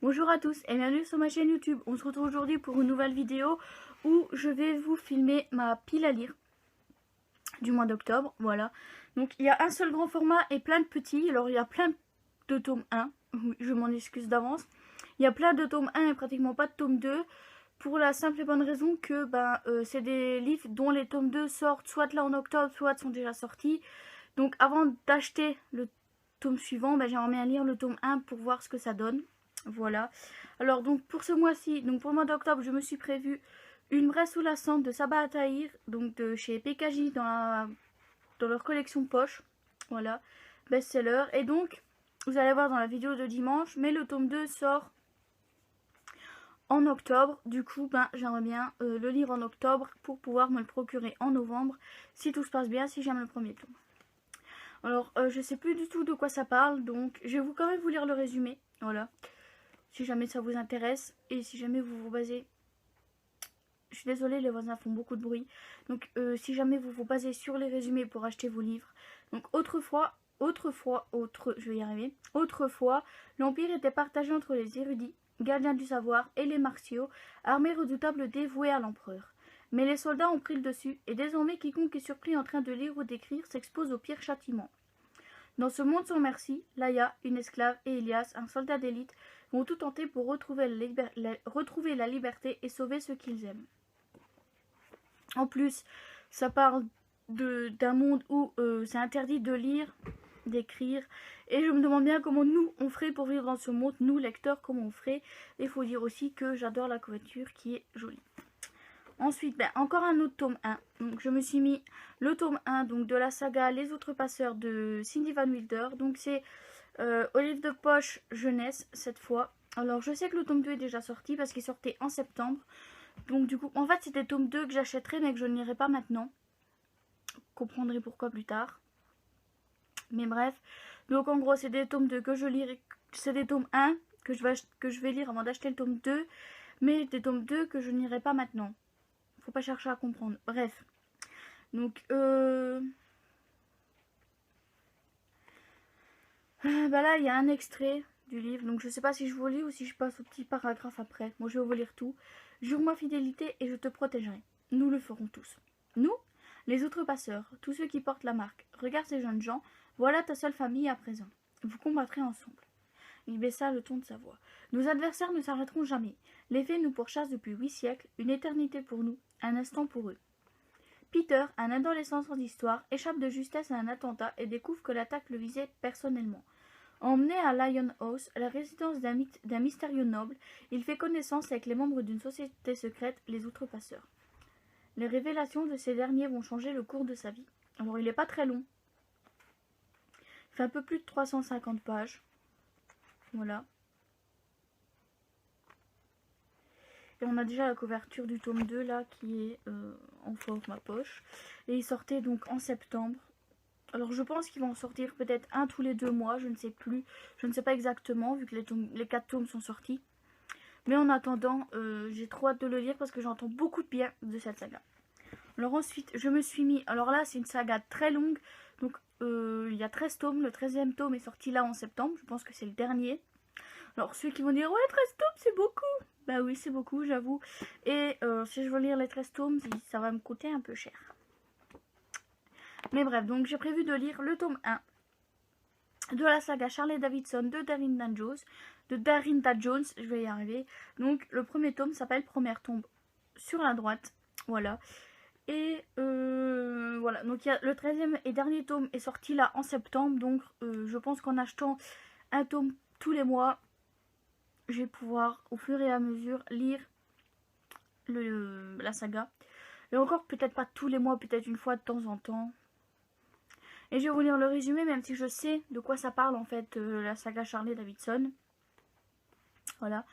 Bonjour à tous et bienvenue sur ma chaîne YouTube. On se retrouve aujourd'hui pour une nouvelle vidéo où je vais vous filmer ma pile à lire du mois d'octobre. Voilà. Donc il y a un seul grand format et plein de petits. Alors il y a plein de tomes 1. Oui, je m'en excuse d'avance. Il y a plein de tomes 1 et pratiquement pas de tome 2. Pour la simple et bonne raison que c'est des livres dont les tomes 2 sortent soit là en octobre, soit sont déjà sortis. Donc avant d'acheter le tome suivant, j'aimerais bien lire le tome 1 pour voir ce que ça donne. Voilà. Alors donc pour ce mois-ci, donc pour le mois d'octobre, je me suis prévu Une vraie soulassante de Sabah Tahir, donc de chez PKJ dans leur collection poche. Voilà, best-seller. Et donc, vous allez voir dans la vidéo de dimanche, mais le tome 2 sort en octobre. Du coup, j'aimerais bien le lire en octobre pour pouvoir me le procurer en novembre, si tout se passe bien, si j'aime le premier tome. Alors, je sais plus du tout de quoi ça parle, donc je vais quand même vous lire le résumé. Voilà. Si jamais ça vous intéresse et si jamais vous vous basez, je suis désolée, les voisins font beaucoup de bruit, donc si jamais vous vous basez sur les résumés pour acheter vos livres. Donc autrefois, je vais y arriver. Autrefois, l'empire était partagé entre les érudits, gardiens du savoir, et les martiaux, armées redoutables dévouées à l'empereur. Mais les soldats ont pris le dessus, et désormais quiconque est surpris en train de lire ou d'écrire s'expose au pire châtiment. Dans ce monde sans merci, Laïa, une esclave, et Elias, un soldat d'élite, vont tout tenter pour retrouver la liberté et sauver ceux qu'ils aiment. En plus, ça parle d'un monde où c'est interdit de lire, d'écrire, et je me demande bien comment nous on ferait pour vivre dans ce monde, nous lecteurs, comment on ferait. Et il faut dire aussi que j'adore la couverture qui est jolie. Ensuite, encore un autre tome 1. Donc, je me suis mis le tome 1 donc, de la saga Les Outrepasseurs de Cindy Van Wilder. Donc c'est au livre de poche jeunesse cette fois. Alors je sais que le tome 2 est déjà sorti parce qu'il sortait en septembre. Donc du coup, en fait c'était tome 2 que j'achèterais mais que je ne lirai pas maintenant. Vous comprendrez pourquoi plus tard. Mais bref. Donc en gros c'est des tomes 2 que je lirai. C'est des tomes 1 que je vais lire avant d'acheter le tome 2. Mais des tomes 2 que je n'irai pas maintenant. Faut pas chercher à comprendre. Bref. Donc là il y a un extrait du livre. Donc je sais pas si je vous lis ou si je passe au petit paragraphe après. Moi je vais vous lire tout. Jure-moi fidélité et je te protégerai. Nous le ferons tous. Nous, les outrepasseurs, tous ceux qui portent la marque. Regarde ces jeunes gens. Voilà ta seule famille à présent. Vous combattrez ensemble. Il baissa le ton de sa voix. Nos adversaires ne s'arrêteront jamais. Les fées nous pourchassent depuis 8 siècles, une éternité pour nous, un instant pour eux. Peter, un adolescent sans histoire, échappe de justesse à un attentat et découvre que l'attaque le visait personnellement. Emmené à Lion House, la résidence d'un mystérieux noble, il fait connaissance avec les membres d'une société secrète, les Outrepasseurs. Les révélations de ces derniers vont changer le cours de sa vie. Alors il n'est pas très long. Il fait un peu plus de 350 pages. Voilà. Et on a déjà la couverture du tome 2 là qui est en format poche. Et il sortait donc en septembre. Alors je pense qu'il va en sortir peut-être un tous les 2 mois, je ne sais plus. Je ne sais pas exactement vu que les 4 tomes sont sortis. Mais en attendant, j'ai trop hâte de le lire parce que j'entends beaucoup de bien de cette saga. Alors ensuite, je me suis mis... Alors là, c'est une saga très longue. Donc il y a 13 tomes. Le 13e tome est sorti là en septembre. Je pense que c'est le dernier. Alors ceux qui vont dire, ouais, 13 tomes, c'est beaucoup. Bah oui, c'est beaucoup, j'avoue. Et si je veux lire les 13 tomes, ça va me coûter un peu cher. Mais bref, donc j'ai prévu de lire le tome 1 de la saga Charlie Davidson de Darinda Jones, je vais y arriver. Donc le premier tome s'appelle Première tombe sur la droite. Voilà. Et voilà, donc le 13e et dernier tome est sorti là en septembre. Donc je pense qu'en achetant un tome tous les mois, je vais pouvoir au fur et à mesure lire la saga. Et encore peut-être pas tous les mois, peut-être une fois de temps en temps. Et je vais vous lire le résumé, même si je sais de quoi ça parle en fait, la saga Charlie Davidson. Voilà.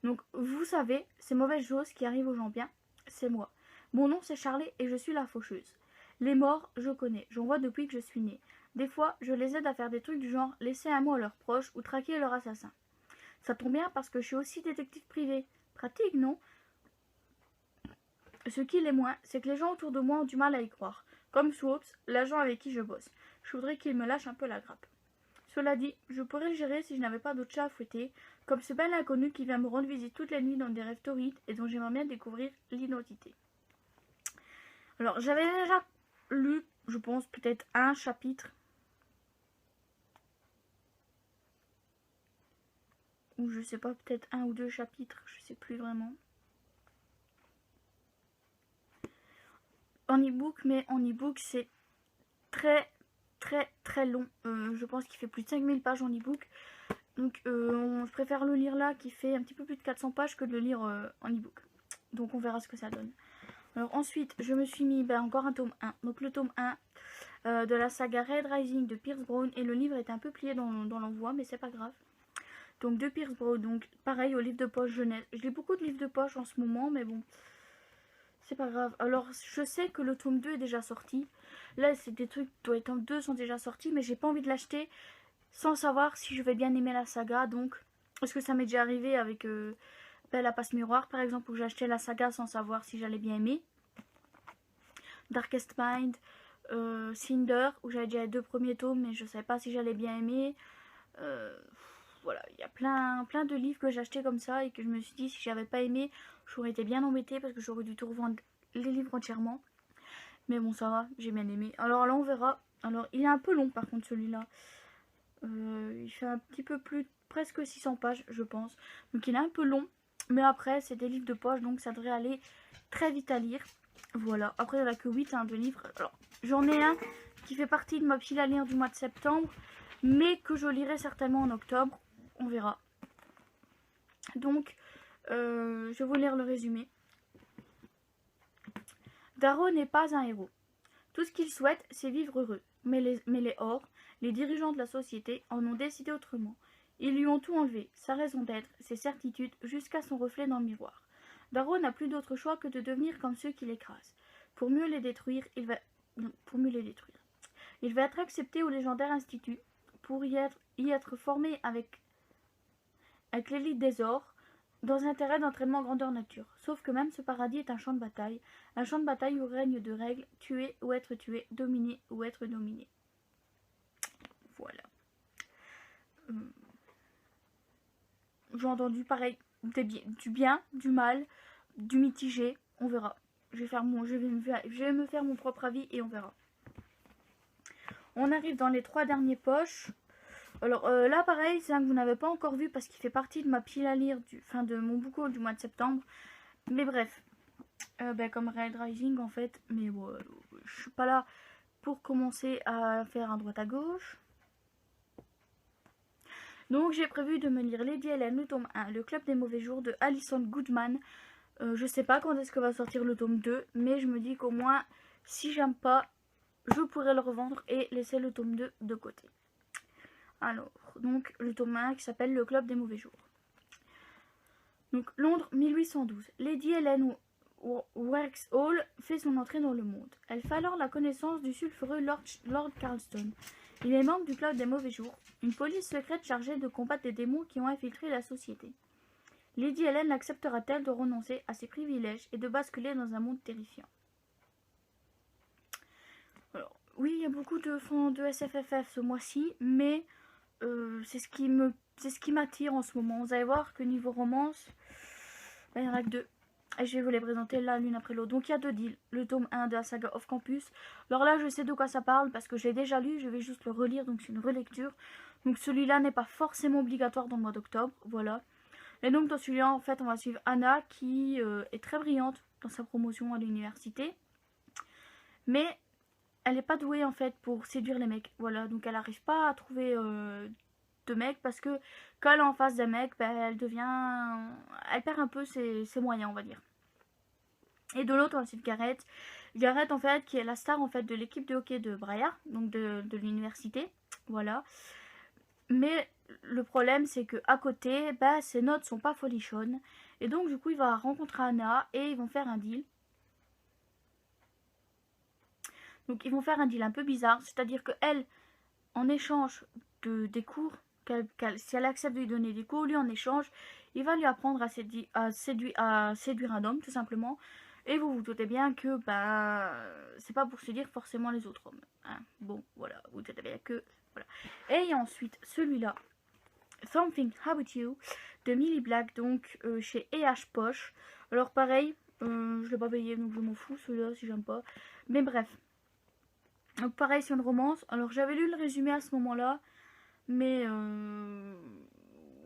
Donc vous savez, ces mauvaises choses qui arrivent aux gens bien, c'est moi. Mon nom c'est Charlie et je suis la faucheuse. Les morts, je connais, j'en vois depuis que je suis née. Des fois, je les aide à faire des trucs du genre laisser un mot à leurs proches ou traquer leur assassin. Ça tombe bien parce que je suis aussi détective privé. Pratique, non? Ce qui l'est moins, c'est que les gens autour de moi ont du mal à y croire. Comme Swoops, l'agent avec qui je bosse. Je voudrais qu'il me lâche un peu la grappe. Cela dit, je pourrais le gérer si je n'avais pas d'autre chat à fouetter, comme ce bel inconnu qui vient me rendre visite toutes les nuits dans des rêves torrides et dont j'aimerais bien découvrir l'identité. Alors, j'avais déjà lu, je pense, peut-être un chapitre. Ou je sais pas, peut-être un ou deux chapitres, je sais plus vraiment. En e-book, mais en e-book, c'est très long. Je pense qu'il fait plus de 5000 pages en e-book. Donc, je préfère le lire là, qui fait un petit peu plus de 400 pages, que de le lire en e-book. Donc, on verra ce que ça donne. Alors, ensuite, je me suis mis encore un tome 1. Donc, le tome 1 de la saga Red Rising de Pierce Brown. Et le livre est un peu plié dans l'envoi, mais c'est pas grave. Donc, de Pierce Brown. Donc, pareil, au livre de poche jeunesse. Je lis beaucoup de livres de poche en ce moment, mais bon, c'est pas grave. Alors, je sais que le tome 2 est déjà sorti. Là, c'est des trucs, les tomes 2 sont déjà sortis, mais j'ai pas envie de l'acheter sans savoir si je vais bien aimer la saga. Donc, parce que ça m'est déjà arrivé avec la passe miroir, par exemple, où j'ai acheté la saga sans savoir si j'allais bien aimer. Darkest Mind, Cinder, où j'avais déjà les 2 premiers tomes, mais je savais pas si j'allais bien aimer. Voilà, il y a plein de livres que j'ai achetés comme ça et que je me suis dit si j'avais pas aimé, j'aurais été bien embêtée parce que j'aurais dû tout revendre les livres entièrement. Mais bon, ça va, j'ai bien aimé. Alors là, on verra. Alors, il est un peu long par contre celui-là. Il fait un petit peu plus, presque 600 pages, je pense. Donc il est un peu long. Mais après, c'est des livres de poche, donc ça devrait aller très vite à lire. Voilà, après il n'y en a que 8 de livres. Alors, j'en ai un qui fait partie de ma pile à lire du mois de septembre, mais que je lirai certainement en octobre. On verra. Donc, je vais vous lire le résumé. Darrow n'est pas un héros. Tout ce qu'il souhaite, c'est vivre heureux. Mais les Orr, les dirigeants de la société, en ont décidé autrement. Ils lui ont tout enlevé, sa raison d'être, ses certitudes, jusqu'à son reflet dans le miroir. Darrow n'a plus d'autre choix que de devenir comme ceux qui l'écrasent. Pour mieux les détruire, il va être accepté au légendaire institut, pour y être formé avec l'élite des Orr, dans un terrain d'entraînement grandeur nature. Sauf que même ce paradis est un champ de bataille où règne de règles, tuer ou être tué, dominer ou être dominé. Voilà. J'ai entendu pareil, du bien, du mal, du mitigé, on verra. Je vais me faire mon propre avis et on verra. On arrive dans les 3 derniers poches. Alors là pareil, c'est un que vous n'avez pas encore vu parce qu'il fait partie de ma pile à lire de mon book haul du mois de septembre. Mais bref, comme Red Rising en fait, mais bon, je suis pas là pour commencer à faire un droite à gauche. Donc j'ai prévu de me lire Lady Helen, le tome 1, Le Club des Mauvais Jours de Alison Goodman. Je sais pas quand est-ce que va sortir le tome 2, mais je me dis qu'au moins, si j'aime pas, je pourrais le revendre et laisser le tome 2 de côté. Alors, donc le tome 1 qui s'appelle Le Club des Mauvais Jours. Donc Londres 1812. Lady Helen Waxhall fait son entrée dans le monde. Elle fait alors la connaissance du sulfureux Lord Carlston. Il est membre du Club des Mauvais Jours, une police secrète chargée de combattre les démons qui ont infiltré la société. Lady Helen acceptera-t-elle de renoncer à ses privilèges et de basculer dans un monde terrifiant? Alors, oui, il y a beaucoup de fans de SFFF ce mois-ci, mais c'est ce qui m'attire en ce moment. Vous allez voir que niveau romance, il y en a que 2. Et je vais vous les présenter là l'une après l'autre. Donc il y a 2 deals. Le tome 1 de la saga Off Campus. Alors là je sais de quoi ça parle parce que je l'ai déjà lu. Je vais juste le relire. Donc c'est une relecture. Donc celui-là n'est pas forcément obligatoire dans le mois d'octobre. Voilà. Et donc dans celui-là en fait on va suivre Anna qui est très brillante dans sa promotion à l'université. Mais elle n'est pas douée en fait pour séduire les mecs. Voilà. Donc elle n'arrive pas à trouver de mecs parce que quand elle est en face d'un mec, elle perd un peu ses moyens, on va dire. Et de l'autre, on va suivre Gareth. Gareth, en fait, qui est la star en fait de l'équipe de hockey de Briar, donc de l'université. Voilà. Mais le problème, c'est que à côté, ses notes sont pas folichonnes. Et donc, du coup, il va rencontrer Anna et ils vont faire un deal. Donc, ils vont faire un deal un peu bizarre. C'est-à-dire que elle, en échange des cours, si elle accepte de lui donner des cours, lui en échange, il va lui apprendre à séduire un homme, tout simplement. Et vous vous doutez bien que c'est pas pour séduire forcément les autres hommes. Hein. Bon, voilà, vous doutez bien que... Voilà. Et il y a ensuite celui-là, Something About You, de Millie Black, donc chez E.H. Poche. Alors pareil, je l'ai pas payé, donc je m'en fous, celui-là, si j'aime pas. Mais bref. Donc pareil, c'est une romance. Alors j'avais lu le résumé à ce moment-là, mais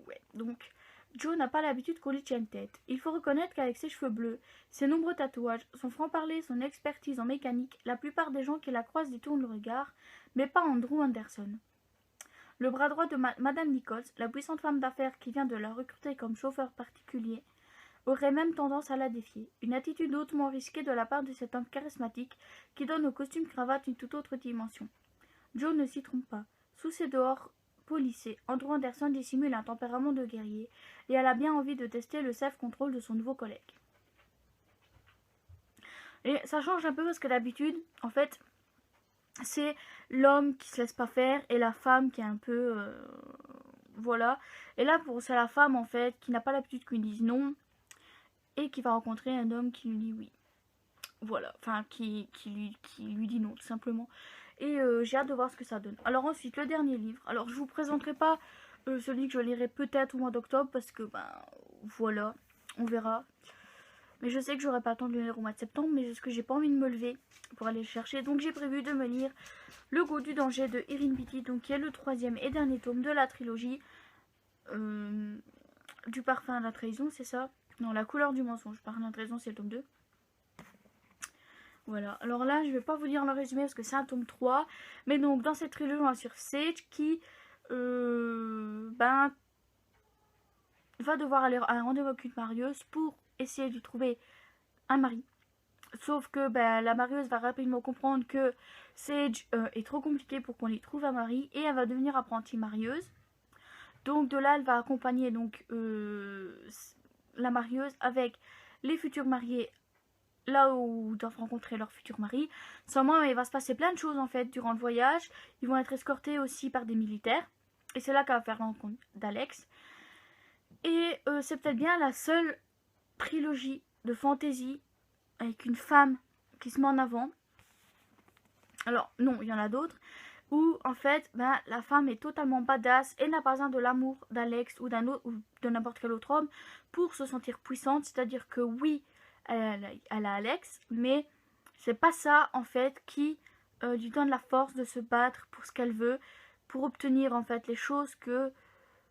ouais, donc Joe n'a pas l'habitude qu'on lui tienne tête. Il faut reconnaître qu'avec ses cheveux bleus, ses nombreux tatouages, son franc-parler, son expertise en mécanique, la plupart des gens qui la croisent détournent le regard, mais pas Andrew Anderson. Le bras droit de Madame Nichols, la puissante femme d'affaires qui vient de la recruter comme chauffeur particulier, aurait même tendance à la défier. Une attitude hautement risquée de la part de cet homme charismatique qui donne au costume cravate une toute autre dimension. Joe ne s'y trompe pas. Sous ses dehors polissés, Andrew Anderson dissimule un tempérament de guerrier et elle a bien envie de tester le self-control de son nouveau collègue. Et ça change un peu parce que d'habitude, en fait, c'est l'homme qui se laisse pas faire et la femme qui est un peu... voilà. Et là, c'est la femme, en fait, qui n'a pas l'habitude qu'on lui dise non et qui va rencontrer un homme qui lui dit oui. Voilà. Enfin, qui lui dit non, tout simplement. Et j'ai hâte de voir ce que ça donne. Alors ensuite, le dernier livre. Alors, je vous présenterai pas celui que je lirai peut-être au mois d'octobre parce que, ben, voilà, on verra. Mais je sais que j'aurai pas le temps de le lire au mois de septembre, mais parce que j'ai pas envie de me lever pour aller le chercher. Donc j'ai prévu de me lire Le goût du danger de Erin Beatty, donc qui est le 3e et dernier tome de la trilogie du parfum à la trahison, c'est ça? Non, La couleur du mensonge, parfum à la trahison, c'est le tome 2. Voilà, alors là je vais pas vous lire le résumé parce que c'est un tome 3. Mais donc dans cette trilogie on a sur Sage qui ben, va devoir aller à un rendez-vous avec une marieuse pour essayer de lui trouver un mari. Sauf que ben, la marieuse va rapidement comprendre que Sage est trop compliqué pour qu'on lui trouve un mari et elle va devenir apprentie marieuse. Donc de là elle va accompagner donc la marieuse avec les futurs mariés là où ils doivent rencontrer leur futur mari. Seulement il va se passer plein de choses en fait durant le voyage. Ils vont être escortés aussi par des militaires. Et c'est là qu'elle va faire la rencontre d'Alex. Et c'est peut-être bien la seule trilogie de fantasy avec une femme qui se met en avant. Alors non, il y en a d'autres. Où en fait ben, la femme est totalement badass et n'a pas besoin de l'amour d'Alex ou d'un autre ou de n'importe quel autre homme pour se sentir puissante. C'est-à-dire que oui, elle a Alex, mais c'est pas ça en fait qui lui donne la force de se battre pour ce qu'elle veut, pour obtenir en fait les choses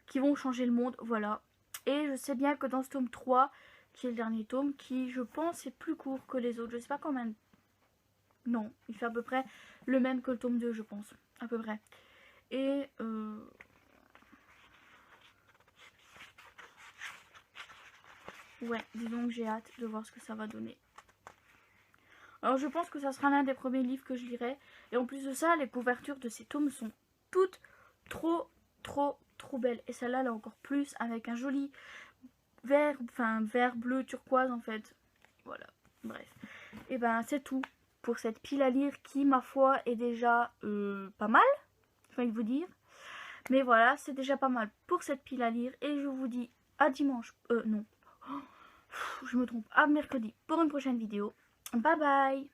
qui vont changer le monde, voilà. Et je sais bien que dans ce tome 3, qui est le dernier tome, qui je pense est plus court que les autres, je sais pas combien. Non, il fait à peu près le même que le tome 2, je pense, à peu près. Et ouais, disons que j'ai hâte de voir ce que ça va donner. Alors je pense que ça sera l'un des premiers livres que je lirai. Et en plus de ça, les couvertures de ces tomes sont toutes trop belles. Et celle-là, elle est encore plus, avec un joli vert, enfin vert, bleu, turquoise en fait. Voilà, bref. Et ben c'est tout pour cette pile à lire qui, ma foi, est déjà pas mal. J'ai envie de vous dire. Mais voilà, c'est déjà pas mal pour cette pile à lire. Et je vous dis à dimanche. Non. Je me trompe. À mercredi pour une prochaine vidéo. Bye bye.